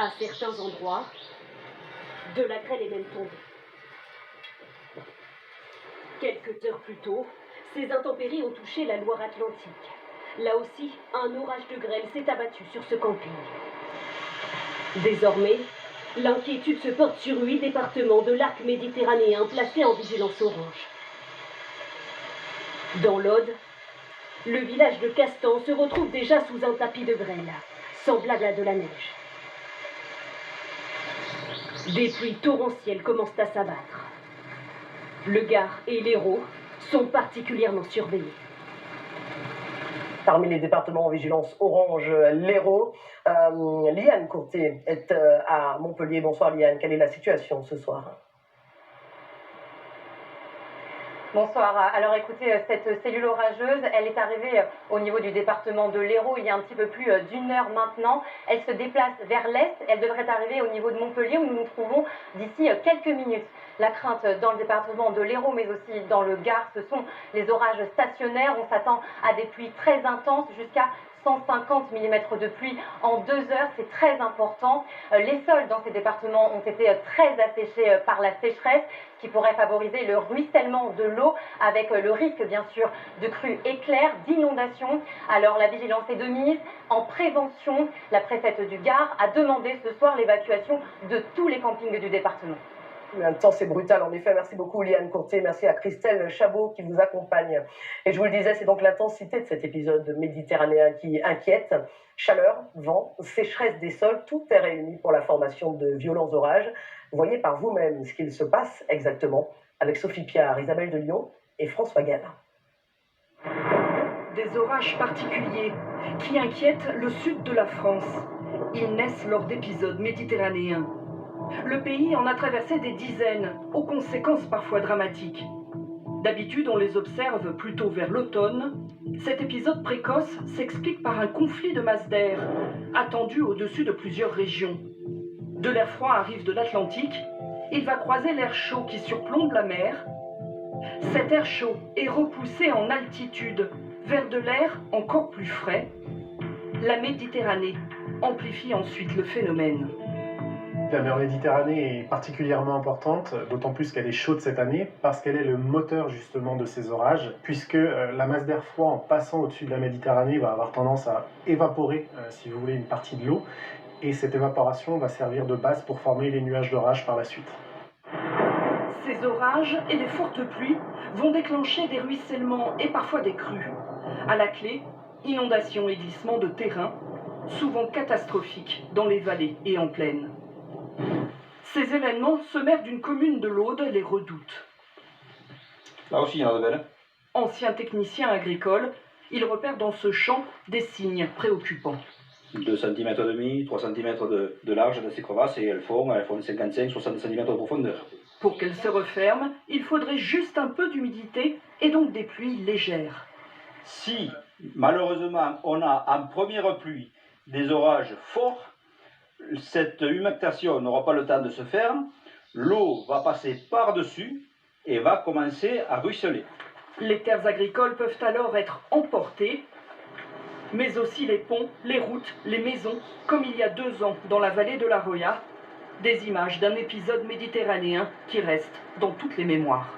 À certains endroits, de la grêle est même tombée. Quelques heures plus tôt, ces intempéries ont touché la Loire-Atlantique. Là aussi, un orage de grêle s'est abattu sur ce camping. Désormais, l'inquiétude se porte sur 8 départements de l'arc méditerranéen placés en vigilance orange. Dans l'Aude, le village de Castan se retrouve déjà sous un tapis de grêle, semblable à de la neige. Des pluies torrentielles commencent à s'abattre. Le Gard et l'Hérault sont particulièrement surveillés. Parmi les départements en vigilance orange, l'Hérault, Liane Courtet est à Montpellier. Bonsoir Liane, quelle est la situation ce soir ? Bonsoir. Alors écoutez, cette cellule orageuse, elle est arrivée au niveau du département de l'Hérault il y a un petit peu plus d'une heure maintenant. Elle se déplace vers l'est. Elle devrait arriver au niveau de Montpellier où nous nous trouvons d'ici quelques minutes. La crainte dans le département de l'Hérault mais aussi dans le Gard, ce sont les orages stationnaires. On s'attend à des pluies très intenses jusqu'à 150 mm de pluie en 2 heures, c'est très important. Les sols dans ces départements ont été très asséchés par la sécheresse, ce qui pourrait favoriser le ruissellement de l'eau, avec le risque bien sûr de crues éclairs, d'inondations. Alors la vigilance est de mise. En prévention, la préfète du Gard a demandé ce soir l'évacuation de tous les campings du département. Intense et brutal, en effet. Merci beaucoup, Liane Courtet. Merci à Christelle Chabot qui vous accompagne. Et je vous le disais, c'est donc l'intensité de cet épisode méditerranéen qui inquiète. Chaleur, vent, sécheresse des sols, tout est réuni pour la formation de violents orages. Voyez par vous-même ce qu'il se passe exactement avec Sophie Piard, Isabelle de Lyon et François Gall. Des orages particuliers qui inquiètent le sud de la France. Ils naissent lors d'épisodes méditerranéens. Le pays en a traversé des dizaines, aux conséquences parfois dramatiques. D'habitude, on les observe plutôt vers l'automne. Cet épisode précoce s'explique par un conflit de masse d'air, attendu au-dessus de plusieurs régions. De l'air froid arrive de l'Atlantique. Il va croiser l'air chaud qui surplombe la mer. Cet air chaud est repoussé en altitude vers de l'air encore plus frais. La Méditerranée amplifie ensuite le phénomène. La mer Méditerranée est particulièrement importante, d'autant plus qu'elle est chaude cette année, parce qu'elle est le moteur justement de ces orages, puisque la masse d'air froid en passant au-dessus de la Méditerranée va avoir tendance à évaporer, si vous voulez, une partie de l'eau, et cette évaporation va servir de base pour former les nuages d'orage par la suite. Ces orages et les fortes pluies vont déclencher des ruissellements et parfois des crues. À la clé, inondations et glissements de terrain, souvent catastrophiques dans les vallées et en plaine. Ces événements, ce maire d'une commune de l'Aude les redoute. Là aussi, il y en a de belles. Ancien technicien agricole, il repère dans ce champ des signes préoccupants. 2,5 cm, 3 cm de large dans ces crevasses et elles font 55-60 cm de profondeur. Pour qu'elles se referment, il faudrait juste un peu d'humidité et donc des pluies légères. Si, malheureusement, on a en première pluie des orages forts, cette humectation n'aura pas le temps de se faire, l'eau va passer par-dessus et va commencer à ruisseler. Les terres agricoles peuvent alors être emportées, mais aussi les ponts, les routes, les maisons, comme il y a 2 ans dans la vallée de la Roya, des images d'un épisode méditerranéen qui reste dans toutes les mémoires.